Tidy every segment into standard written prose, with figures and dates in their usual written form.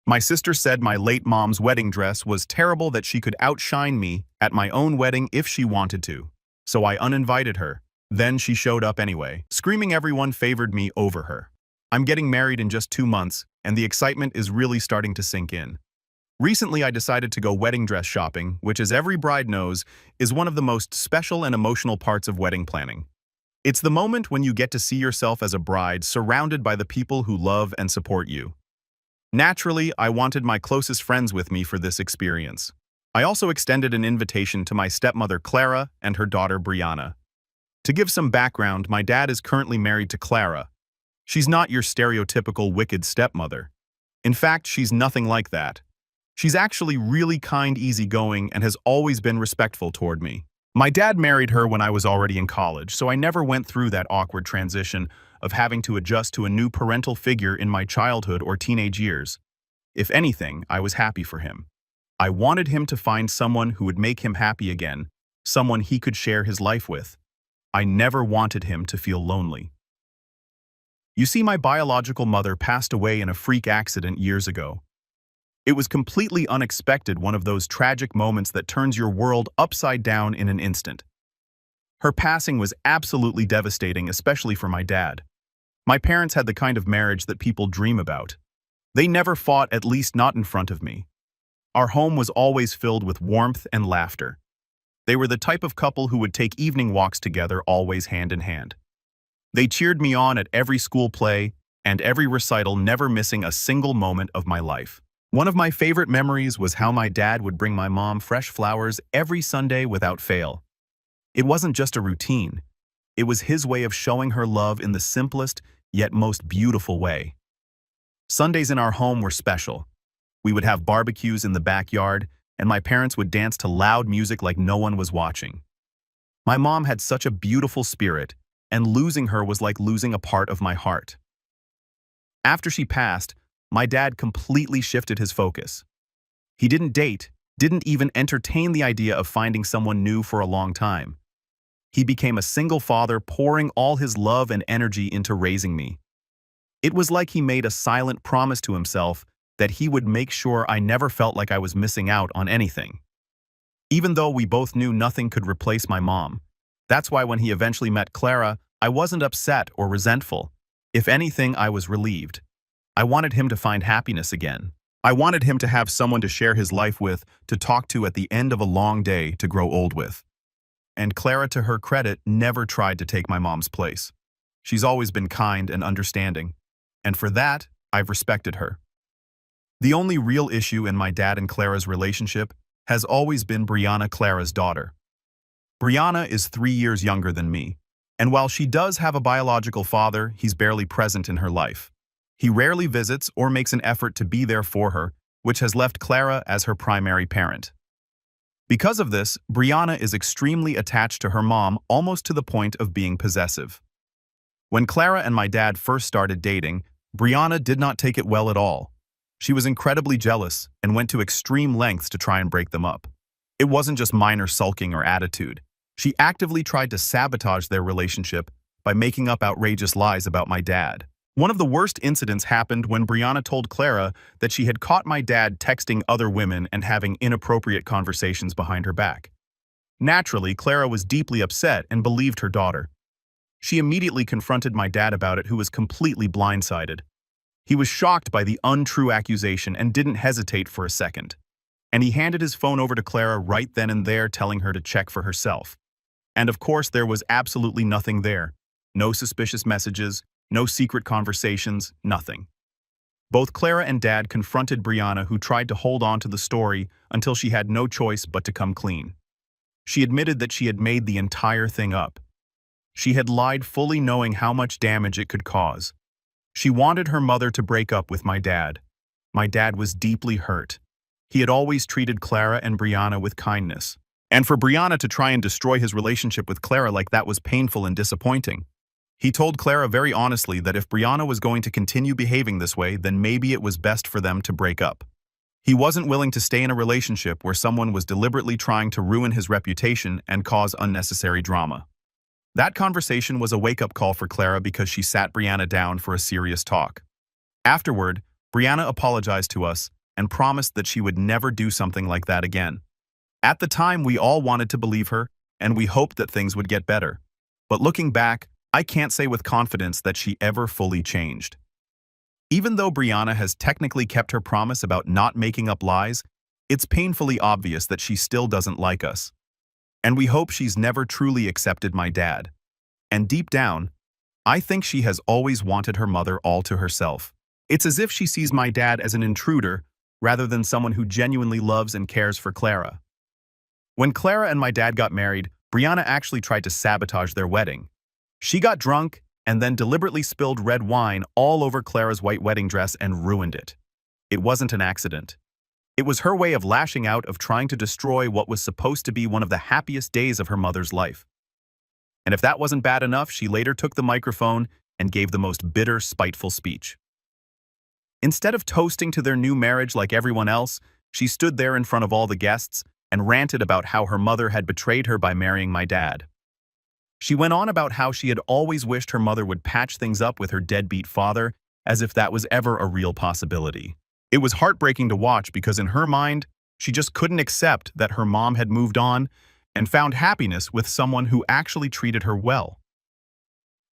My sister said my late mom's wedding dress was terrible, that she could outshine me at my own wedding if she wanted to. So I uninvited her. Then she showed up anyway, screaming everyone favored me over her. I'm getting married in just 2 months, and the excitement is really starting to sink in. Recently, I decided to go wedding dress shopping, which, as every bride knows, is one of the most special and emotional parts of wedding planning. It's the moment when you get to see yourself as a bride surrounded by the people who love and support you. Naturally, I wanted my closest friends with me for this experience. I also extended an invitation to my stepmother Clara and her daughter Brianna. To give some background, my dad is currently married to Clara. She's not your stereotypical wicked stepmother. In fact, she's nothing like that. She's actually really kind, easygoing, and has always been respectful toward me. My dad married her when I was already in college, so I never went through that awkward transition of having to adjust to a new parental figure in my childhood or teenage years. If anything, I was happy for him. I wanted him to find someone who would make him happy again, someone he could share his life with. I never wanted him to feel lonely. You see, my biological mother passed away in a freak accident years ago. It was completely unexpected, one of those tragic moments that turns your world upside down in an instant. Her passing was absolutely devastating, especially for my dad. My parents had the kind of marriage that people dream about. They never fought, at least not in front of me. Our home was always filled with warmth and laughter. They were the type of couple who would take evening walks together, always hand in hand. They cheered me on at every school play and every recital, never missing a single moment of my life. One of my favorite memories was how my dad would bring my mom fresh flowers every Sunday without fail. It wasn't just a routine. It was his way of showing her love in the simplest yet most beautiful way. Sundays in our home were special. We would have barbecues in the backyard, and my parents would dance to loud music like no one was watching. My mom had such a beautiful spirit, and losing her was like losing a part of my heart. After she passed, my dad completely shifted his focus. He didn't date, didn't even entertain the idea of finding someone new for a long time. He became a single father, pouring all his love and energy into raising me. It was like he made a silent promise to himself that he would make sure I never felt like I was missing out on anything. Even though we both knew nothing could replace my mom. That's why when he eventually met Clara, I wasn't upset or resentful. If anything, I was relieved. I wanted him to find happiness again. I wanted him to have someone to share his life with, to talk to at the end of a long day, to grow old with. And Clara, to her credit, never tried to take my mom's place. She's always been kind and understanding, and for that, I've respected her. The only real issue in my dad and Clara's relationship has always been Brianna, Clara's daughter. Brianna is 3 years younger than me, and while she does have a biological father, he's barely present in her life. He rarely visits or makes an effort to be there for her, which has left Clara as her primary parent. Because of this, Brianna is extremely attached to her mom, almost to the point of being possessive. When Clara and my dad first started dating, Brianna did not take it well at all. She was incredibly jealous and went to extreme lengths to try and break them up. It wasn't just minor sulking or attitude. She actively tried to sabotage their relationship by making up outrageous lies about my dad. One of the worst incidents happened when Brianna told Clara that she had caught my dad texting other women and having inappropriate conversations behind her back. Naturally, Clara was deeply upset and believed her daughter. She immediately confronted my dad about it, who was completely blindsided. He was shocked by the untrue accusation and didn't hesitate for a second. And he handed his phone over to Clara right then and there, telling her to check for herself. And of course, there was absolutely nothing there. No suspicious messages, no secret conversations, nothing. Both Clara and Dad confronted Brianna, who tried to hold on to the story until she had no choice but to come clean. She admitted that she had made the entire thing up. She had lied, fully knowing how much damage it could cause. She wanted her mother to break up with my dad. My dad was deeply hurt. He had always treated Clara and Brianna with kindness. And for Brianna to try and destroy his relationship with Clara like that was painful and disappointing. He told Clara very honestly that if Brianna was going to continue behaving this way, then maybe it was best for them to break up. He wasn't willing to stay in a relationship where someone was deliberately trying to ruin his reputation and cause unnecessary drama. That conversation was a wake-up call for Clara, because she sat Brianna down for a serious talk. Afterward, Brianna apologized to us and promised that she would never do something like that again. At the time, we all wanted to believe her, and we hoped that things would get better. But looking back, I can't say with confidence that she ever fully changed. Even though Brianna has technically kept her promise about not making up lies, it's painfully obvious that she still doesn't like us. And we hope she's never truly accepted my dad. And deep down, I think she has always wanted her mother all to herself. It's as if she sees my dad as an intruder rather than someone who genuinely loves and cares for Clara. When Clara and my dad got married, Brianna actually tried to sabotage their wedding. She got drunk and then deliberately spilled red wine all over Clara's white wedding dress and ruined it. It wasn't an accident. It was her way of lashing out, of trying to destroy what was supposed to be one of the happiest days of her mother's life. And if that wasn't bad enough, she later took the microphone and gave the most bitter, spiteful speech. Instead of toasting to their new marriage like everyone else, she stood there in front of all the guests and ranted about how her mother had betrayed her by marrying my dad. She went on about how she had always wished her mother would patch things up with her deadbeat father, as if that was ever a real possibility. It was heartbreaking to watch because in her mind, she just couldn't accept that her mom had moved on and found happiness with someone who actually treated her well.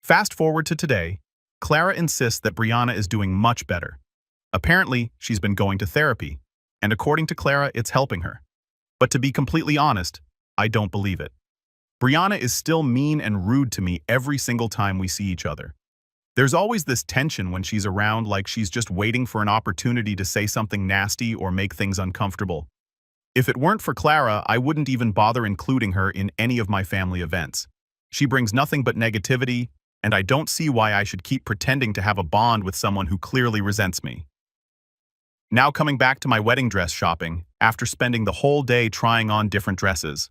Fast forward to today, Clara insists that Brianna is doing much better. Apparently, she's been going to therapy, and according to Clara, it's helping her. But to be completely honest, I don't believe it. Brianna is still mean and rude to me every single time we see each other. There's always this tension when she's around, like she's just waiting for an opportunity to say something nasty or make things uncomfortable. If it weren't for Clara, I wouldn't even bother including her in any of my family events. She brings nothing but negativity, and I don't see why I should keep pretending to have a bond with someone who clearly resents me. Now coming back to my wedding dress shopping, after spending the whole day trying on different dresses.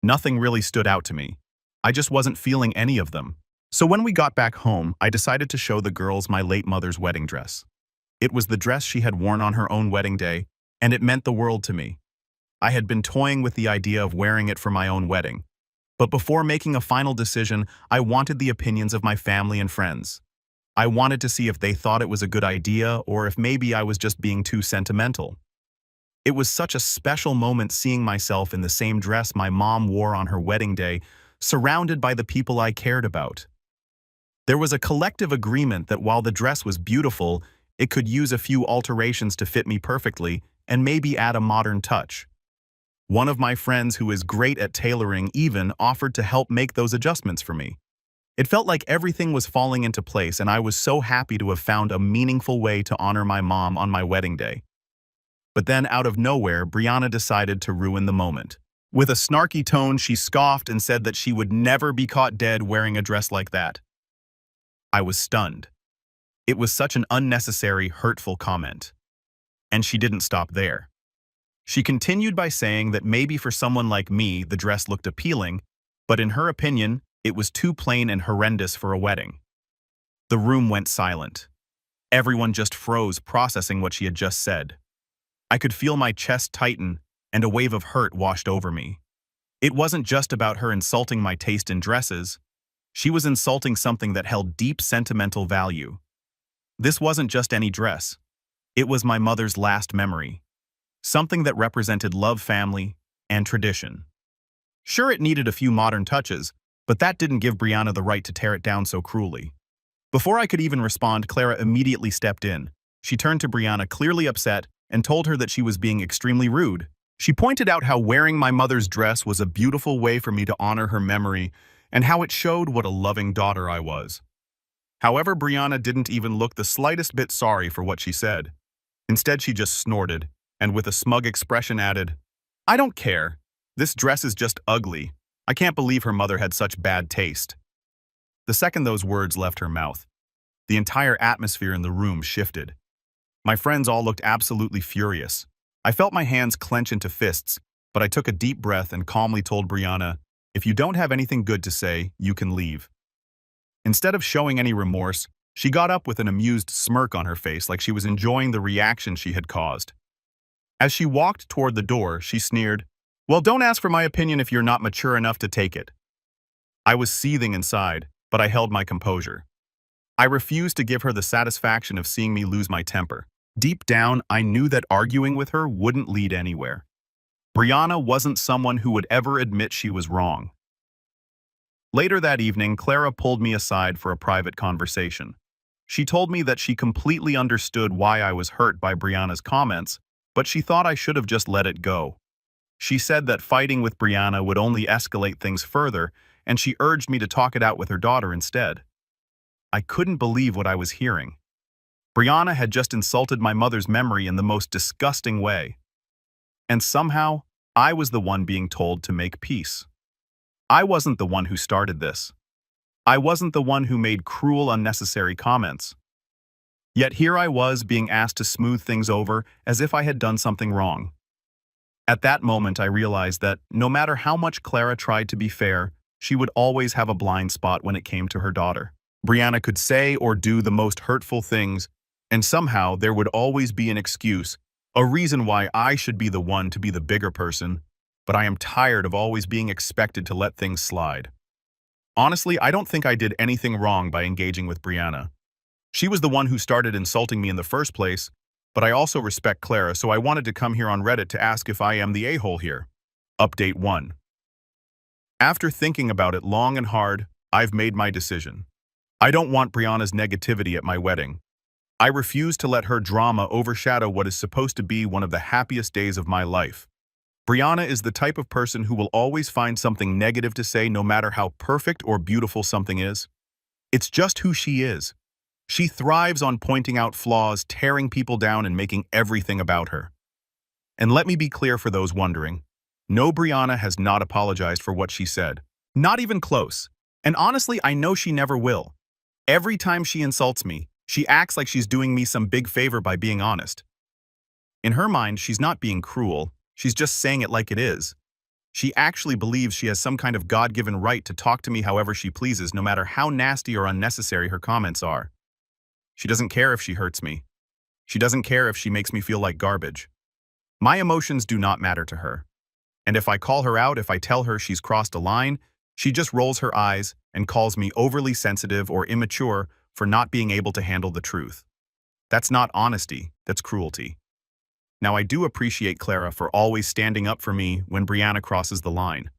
Nothing really stood out to me. I just wasn't feeling any of them. So when we got back home, I decided to show the girls my late mother's wedding dress. It was the dress she had worn on her own wedding day, and it meant the world to me. I had been toying with the idea of wearing it for my own wedding. But before making a final decision, I wanted the opinions of my family and friends. I wanted to see if they thought it was a good idea or if maybe I was just being too sentimental. It was such a special moment seeing myself in the same dress my mom wore on her wedding day, surrounded by the people I cared about. There was a collective agreement that while the dress was beautiful, it could use a few alterations to fit me perfectly and maybe add a modern touch. One of my friends who is great at tailoring even offered to help make those adjustments for me. It felt like everything was falling into place, and I was so happy to have found a meaningful way to honor my mom on my wedding day. But then, out of nowhere, Brianna decided to ruin the moment. With a snarky tone, she scoffed and said that she would never be caught dead wearing a dress like that. I was stunned. It was such an unnecessary, hurtful comment. And she didn't stop there. She continued by saying that maybe for someone like me, the dress looked appealing, but in her opinion, it was too plain and horrendous for a wedding. The room went silent. Everyone just froze, processing what she had just said. I could feel my chest tighten, and a wave of hurt washed over me. It wasn't just about her insulting my taste in dresses. She was insulting something that held deep sentimental value. This wasn't just any dress. It was my mother's last memory. Something that represented love, family, and tradition. Sure, it needed a few modern touches, but that didn't give Brianna the right to tear it down so cruelly. Before I could even respond, Clara immediately stepped in. She turned to Brianna, clearly upset, and told her that she was being extremely rude. She pointed out how wearing my mother's dress was a beautiful way for me to honor her memory, and how it showed what a loving daughter I was. However, Brianna didn't even look the slightest bit sorry for what she said. Instead, she just snorted, and with a smug expression added, "I don't care. This dress is just ugly. I can't believe her mother had such bad taste." The second those words left her mouth, the entire atmosphere in the room shifted. My friends all looked absolutely furious. I felt my hands clench into fists, but I took a deep breath and calmly told Brianna, "If you don't have anything good to say, you can leave." Instead of showing any remorse, she got up with an amused smirk on her face, like she was enjoying the reaction she had caused. As she walked toward the door, she sneered, "Well, don't ask for my opinion if you're not mature enough to take it." I was seething inside, but I held my composure. I refused to give her the satisfaction of seeing me lose my temper. Deep down, I knew that arguing with her wouldn't lead anywhere. Brianna wasn't someone who would ever admit she was wrong. Later that evening, Clara pulled me aside for a private conversation. She told me that she completely understood why I was hurt by Brianna's comments, but she thought I should have just let it go. She said that fighting with Brianna would only escalate things further, and she urged me to talk it out with her daughter instead. I couldn't believe what I was hearing. Brianna had just insulted my mother's memory in the most disgusting way. And somehow, I was the one being told to make peace. I wasn't the one who started this. I wasn't the one who made cruel, unnecessary comments. Yet here I was being asked to smooth things over as if I had done something wrong. At that moment, I realized that no matter how much Clara tried to be fair, she would always have a blind spot when it came to her daughter. Brianna could say or do the most hurtful things, and somehow there would always be an excuse, a reason why I should be the one to be the bigger person, but I am tired of always being expected to let things slide. Honestly, I don't think I did anything wrong by engaging with Brianna. She was the one who started insulting me in the first place, but I also respect Clara, so I wanted to come here on Reddit to ask if I am the a-hole here. Update 1. After thinking about it long and hard, I've made my decision. I don't want Brianna's negativity at my wedding. I refuse to let her drama overshadow what is supposed to be one of the happiest days of my life. Brianna is the type of person who will always find something negative to say no matter how perfect or beautiful something is. It's just who she is. She thrives on pointing out flaws, tearing people down, and making everything about her. And let me be clear for those wondering. No, Brianna has not apologized for what she said. Not even close. And honestly, I know she never will. Every time she insults me, she acts like she's doing me some big favor by being honest. In her mind, she's not being cruel. She's just saying it like it is. She actually believes she has some kind of God-given right to talk to me however she pleases, no matter how nasty or unnecessary her comments are. She doesn't care if she hurts me. She doesn't care if she makes me feel like garbage. My emotions do not matter to her. And if I call her out, if I tell her she's crossed a line, she just rolls her eyes and calls me overly sensitive or immature for not being able to handle the truth. That's not honesty, that's cruelty. Now, I do appreciate Clara for always standing up for me when Brianna crosses the line.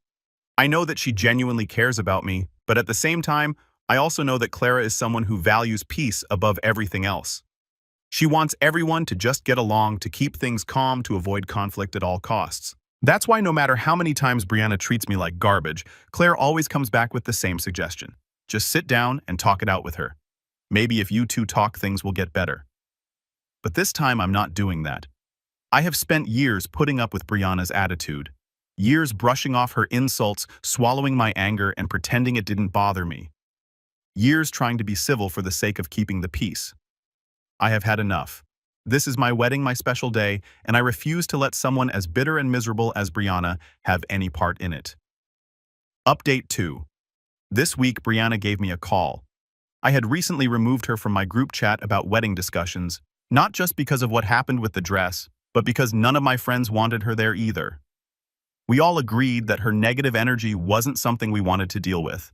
I know that she genuinely cares about me, but at the same time, I also know that Clara is someone who values peace above everything else. She wants everyone to just get along, to keep things calm, to avoid conflict at all costs. That's why no matter how many times Brianna treats me like garbage, Claire always comes back with the same suggestion. Just sit down and talk it out with her. Maybe if you two talk, things will get better. But this time I'm not doing that. I have spent years putting up with Brianna's attitude. Years brushing off her insults, swallowing my anger, and pretending it didn't bother me. Years trying to be civil for the sake of keeping the peace. I have had enough. This is my wedding, my special day, and I refuse to let someone as bitter and miserable as Brianna have any part in it. Update 2. This week, Brianna gave me a call. I had recently removed her from my group chat about wedding discussions, not just because of what happened with the dress, but because none of my friends wanted her there either. We all agreed that her negative energy wasn't something we wanted to deal with.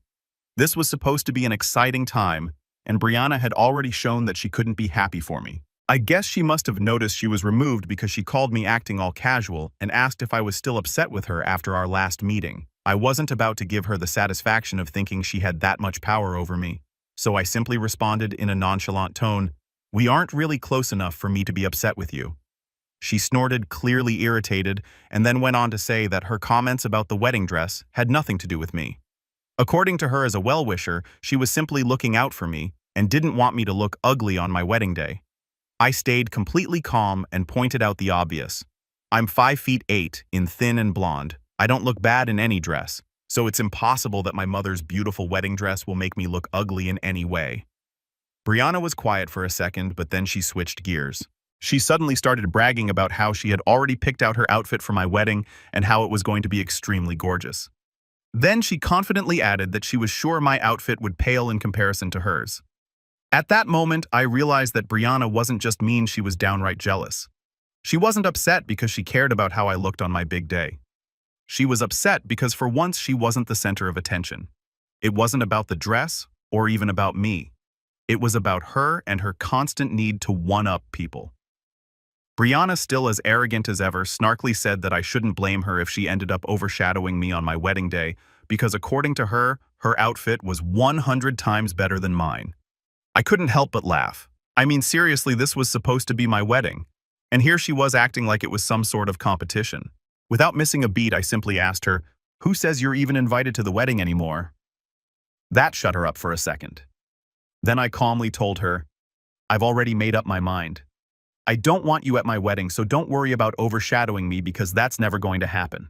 This was supposed to be an exciting time, and Brianna had already shown that she couldn't be happy for me. I guess she must have noticed she was removed because she called me acting all casual and asked if I was still upset with her after our last meeting. I wasn't about to give her the satisfaction of thinking she had that much power over me, so I simply responded in a nonchalant tone, "We aren't really close enough for me to be upset with you." She snorted, clearly irritated, and then went on to say that her comments about the wedding dress had nothing to do with me. According to her as a well-wisher, she was simply looking out for me and didn't want me to look ugly on my wedding day. I stayed completely calm and pointed out the obvious. I'm 5'8" in thin and blonde. I don't look bad in any dress, so it's impossible that my mother's beautiful wedding dress will make me look ugly in any way. Brianna was quiet for a second, but then she switched gears. She suddenly started bragging about how she had already picked out her outfit for my wedding and how it was going to be extremely gorgeous. Then she confidently added that she was sure my outfit would pale in comparison to hers. At that moment, I realized that Brianna wasn't just mean, she was downright jealous. She wasn't upset because she cared about how I looked on my big day. She was upset because for once she wasn't the center of attention. It wasn't about the dress or even about me. It was about her and her constant need to one-up people. Brianna, still as arrogant as ever, snarkily said that I shouldn't blame her if she ended up overshadowing me on my wedding day because according to her, her outfit was 100 times better than mine. I couldn't help but laugh. I mean, seriously, this was supposed to be my wedding. And here she was acting like it was some sort of competition. Without missing a beat, I simply asked her, "Who says you're even invited to the wedding anymore?" That shut her up for a second. Then I calmly told her, "I've already made up my mind. I don't want you at my wedding, so don't worry about overshadowing me because that's never going to happen."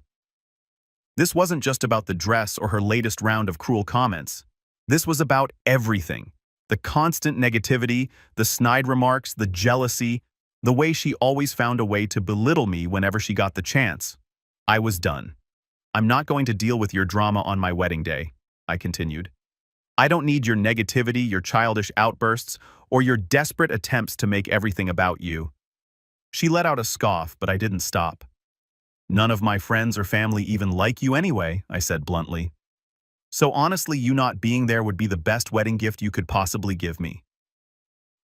This wasn't just about the dress or her latest round of cruel comments. This was about everything. The constant negativity, the snide remarks, the jealousy, the way she always found a way to belittle me whenever she got the chance. I was done. "I'm not going to deal with your drama on my wedding day," I continued. "I don't need your negativity, your childish outbursts, or your desperate attempts to make everything about you." She let out a scoff, but I didn't stop. "None of my friends or family even like you anyway," I said bluntly. "So honestly, you not being there would be the best wedding gift you could possibly give me."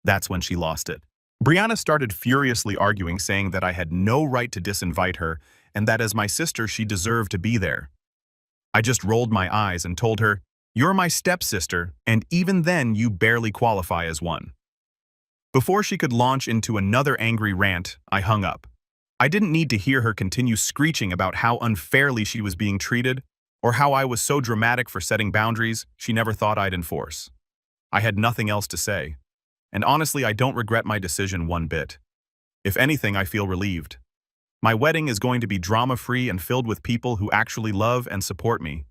That's when she lost it. Brianna started furiously arguing, saying that I had no right to disinvite her and that as my sister she deserved to be there. I just rolled my eyes and told her, "You're my stepsister, and even then you barely qualify as one." Before she could launch into another angry rant, I hung up. I didn't need to hear her continue screeching about how unfairly she was being treated, or how I was so dramatic for setting boundaries she never thought I'd enforce. I had nothing else to say. And honestly, I don't regret my decision one bit. If anything, I feel relieved. My wedding is going to be drama-free and filled with people who actually love and support me.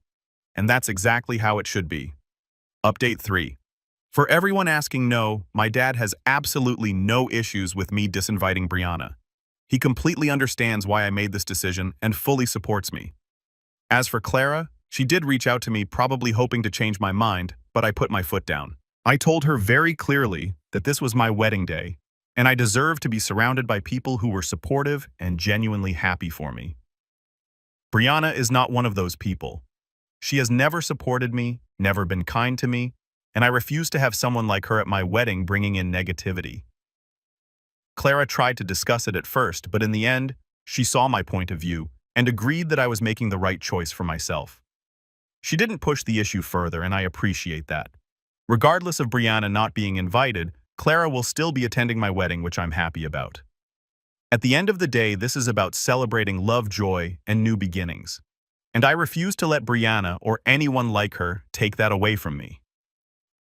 And that's exactly how it should be. Update 3. For everyone asking, no, my dad has absolutely no issues with me disinviting Brianna. He completely understands why I made this decision and fully supports me. As for Clara, she did reach out to me probably hoping to change my mind, but I put my foot down. I told her very clearly that this was my wedding day, and I deserve to be surrounded by people who were supportive and genuinely happy for me. Brianna is not one of those people. She has never supported me, never been kind to me, and I refuse to have someone like her at my wedding bringing in negativity. Clara tried to discuss it at first, but in the end, she saw my point of view and agreed that I was making the right choice for myself. She didn't push the issue further, and I appreciate that. Regardless of Brianna not being invited, Clara will still be attending my wedding, which I'm happy about. At the end of the day, this is about celebrating love, joy, and new beginnings. And I refuse to let Brianna or anyone like her take that away from me.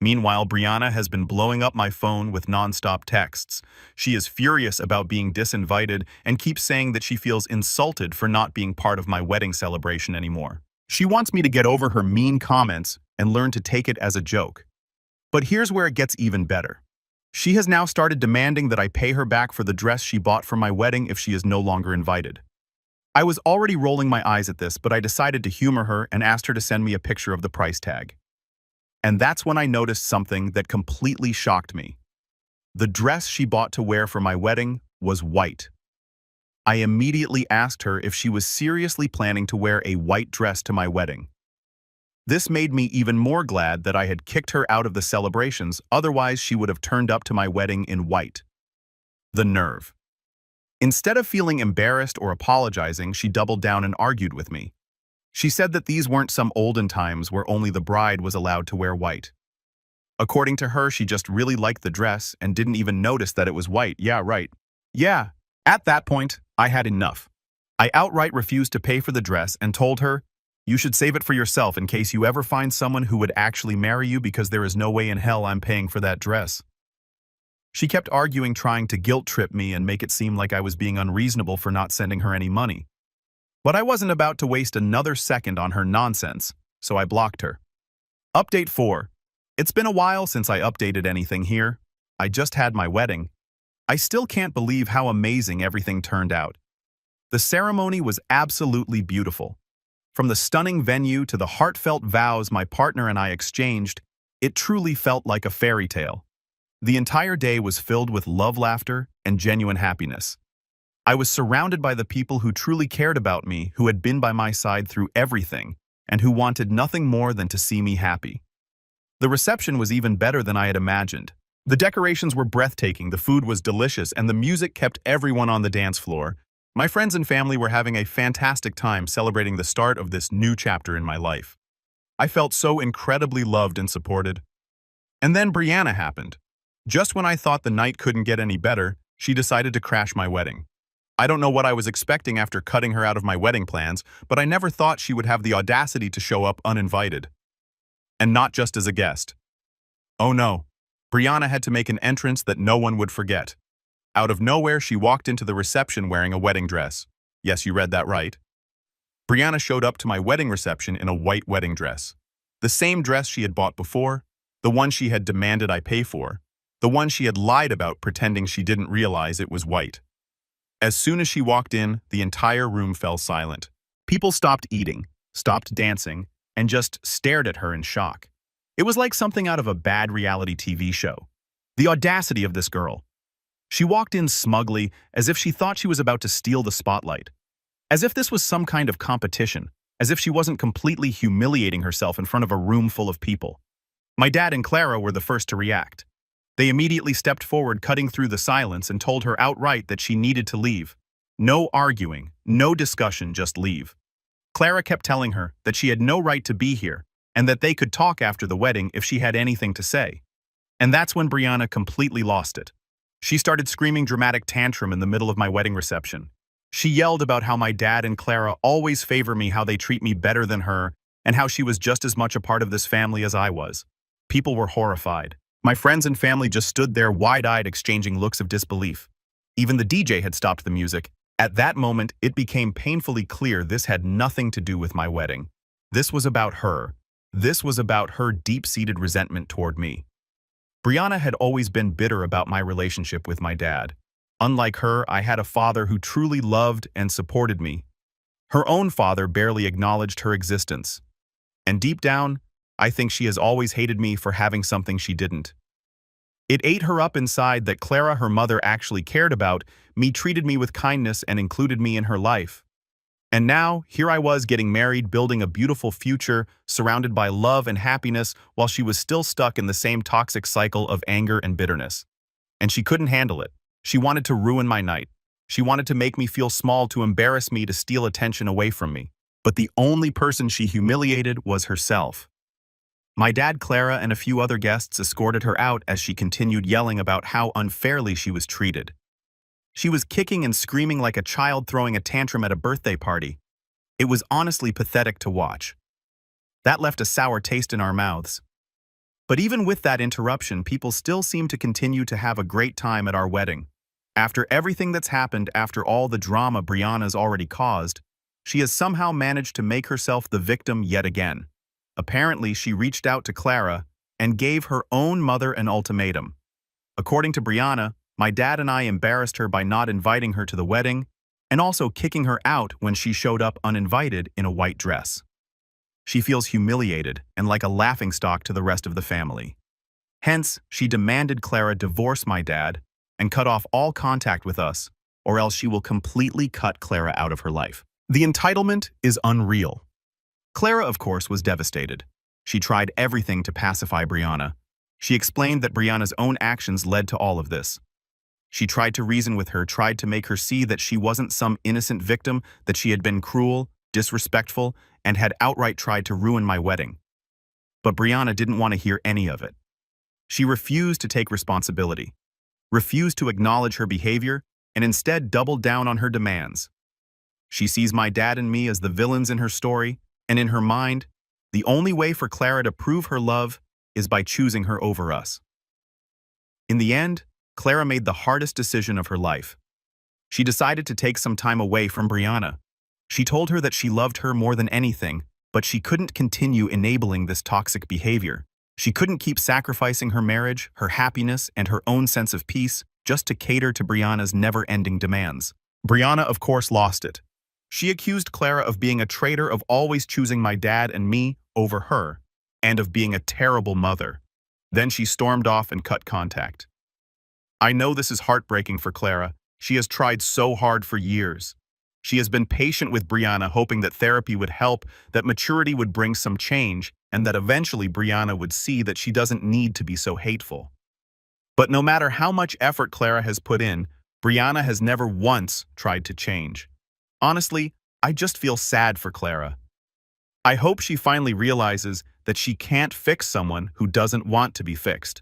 Meanwhile, Brianna has been blowing up my phone with non-stop texts. She is furious about being disinvited and keeps saying that she feels insulted for not being part of my wedding celebration anymore. She wants me to get over her mean comments and learn to take it as a joke. But here's where it gets even better. She has now started demanding that I pay her back for the dress she bought for my wedding if she is no longer invited. I was already rolling my eyes at this, but I decided to humor her and asked her to send me a picture of the price tag. And that's when I noticed something that completely shocked me. The dress she bought to wear for my wedding was white. I immediately asked her if she was seriously planning to wear a white dress to my wedding. This made me even more glad that I had kicked her out of the celebrations, otherwise she would have turned up to my wedding in white. The nerve. Instead of feeling embarrassed or apologizing, she doubled down and argued with me. She said that these weren't some olden times where only the bride was allowed to wear white. According to her, she just really liked the dress and didn't even notice that it was white. Yeah, right. Yeah, at that point, I had enough. I outright refused to pay for the dress and told her, "You should save it for yourself in case you ever find someone who would actually marry you because there is no way in hell I'm paying for that dress." She kept arguing, trying to guilt-trip me and make it seem like I was being unreasonable for not sending her any money. But I wasn't about to waste another second on her nonsense, so I blocked her. Update 4. It's been a while since I updated anything here. I just had my wedding. I still can't believe how amazing everything turned out. The ceremony was absolutely beautiful. From the stunning venue to the heartfelt vows my partner and I exchanged, it truly felt like a fairy tale. The entire day was filled with love, laughter, and genuine happiness. I was surrounded by the people who truly cared about me, who had been by my side through everything, and who wanted nothing more than to see me happy. The reception was even better than I had imagined. The decorations were breathtaking, the food was delicious, and the music kept everyone on the dance floor. My friends and family were having a fantastic time celebrating the start of this new chapter in my life. I felt so incredibly loved and supported. And then Brianna happened. Just when I thought the night couldn't get any better, she decided to crash my wedding. I don't know what I was expecting after cutting her out of my wedding plans, but I never thought she would have the audacity to show up uninvited. And not just as a guest. Oh no. Brianna had to make an entrance that no one would forget. Out of nowhere, she walked into the reception wearing a wedding dress. Yes, you read that right. Brianna showed up to my wedding reception in a white wedding dress. The same dress she had bought before, the one she had demanded I pay for, the one she had lied about pretending she didn't realize it was white. As soon as she walked in, the entire room fell silent. People stopped eating, stopped dancing, and just stared at her in shock. It was like something out of a bad reality TV show. The audacity of this girl. She walked in smugly, as if she thought she was about to steal the spotlight. As if this was some kind of competition, as if she wasn't completely humiliating herself in front of a room full of people. My dad and Clara were the first to react. They immediately stepped forward, cutting through the silence, and told her outright that she needed to leave. No arguing, no discussion, just leave. Clara kept telling her that she had no right to be here, and that they could talk after the wedding if she had anything to say. And that's when Brianna completely lost it. She started screaming dramatic tantrum in the middle of my wedding reception. She yelled about how my dad and Clara always favor me, how they treat me better than her, and how she was just as much a part of this family as I was. People were horrified. My friends and family just stood there wide-eyed, exchanging looks of disbelief. Even the DJ had stopped the music. At that moment, it became painfully clear this had nothing to do with my wedding. This was about her. This was about her deep-seated resentment toward me. Brianna had always been bitter about my relationship with my dad. Unlike her, I had a father who truly loved and supported me. Her own father barely acknowledged her existence. And deep down, I think she has always hated me for having something she didn't. It ate her up inside that Clara, her mother, actually cared about me, treated me with kindness, and included me in her life. And now, here I was getting married, building a beautiful future, surrounded by love and happiness, while she was still stuck in the same toxic cycle of anger and bitterness. And she couldn't handle it. She wanted to ruin my night. She wanted to make me feel small, to embarrass me, to steal attention away from me. But the only person she humiliated was herself. My dad, Clara, and a few other guests escorted her out as she continued yelling about how unfairly she was treated. She was kicking and screaming like a child throwing a tantrum at a birthday party. It was honestly pathetic to watch. That left a sour taste in our mouths. But even with that interruption, people still seemed to continue to have a great time at our wedding. After everything that's happened, after all the drama Brianna's already caused, she has somehow managed to make herself the victim yet again. Apparently, she reached out to Clara and gave her own mother an ultimatum. According to Brianna, my dad and I embarrassed her by not inviting her to the wedding and also kicking her out when she showed up uninvited in a white dress. She feels humiliated and like a laughingstock to the rest of the family. Hence, she demanded Clara divorce my dad and cut off all contact with us, or else she will completely cut Clara out of her life. The entitlement is unreal. Clara, of course, was devastated. She tried everything to pacify Brianna. She explained that Brianna's own actions led to all of this. She tried to reason with her, tried to make her see that she wasn't some innocent victim, that she had been cruel, disrespectful, and had outright tried to ruin my wedding. But Brianna didn't want to hear any of it. She refused to take responsibility, refused to acknowledge her behavior, and instead doubled down on her demands. She sees my dad and me as the villains in her story, and in her mind, the only way for Clara to prove her love is by choosing her over us. In the end, Clara made the hardest decision of her life. She decided to take some time away from Brianna. She told her that she loved her more than anything, but she couldn't continue enabling this toxic behavior. She couldn't keep sacrificing her marriage, her happiness, and her own sense of peace just to cater to Brianna's never-ending demands. Brianna, of course, lost it. She accused Clara of being a traitor, of always choosing my dad and me over her, and of being a terrible mother. Then she stormed off and cut contact. I know this is heartbreaking for Clara. She has tried so hard for years. She has been patient with Brianna, hoping that therapy would help, that maturity would bring some change, and that eventually Brianna would see that she doesn't need to be so hateful. But no matter how much effort Clara has put in, Brianna has never once tried to change. Honestly, I just feel sad for Clara. I hope she finally realizes that she can't fix someone who doesn't want to be fixed.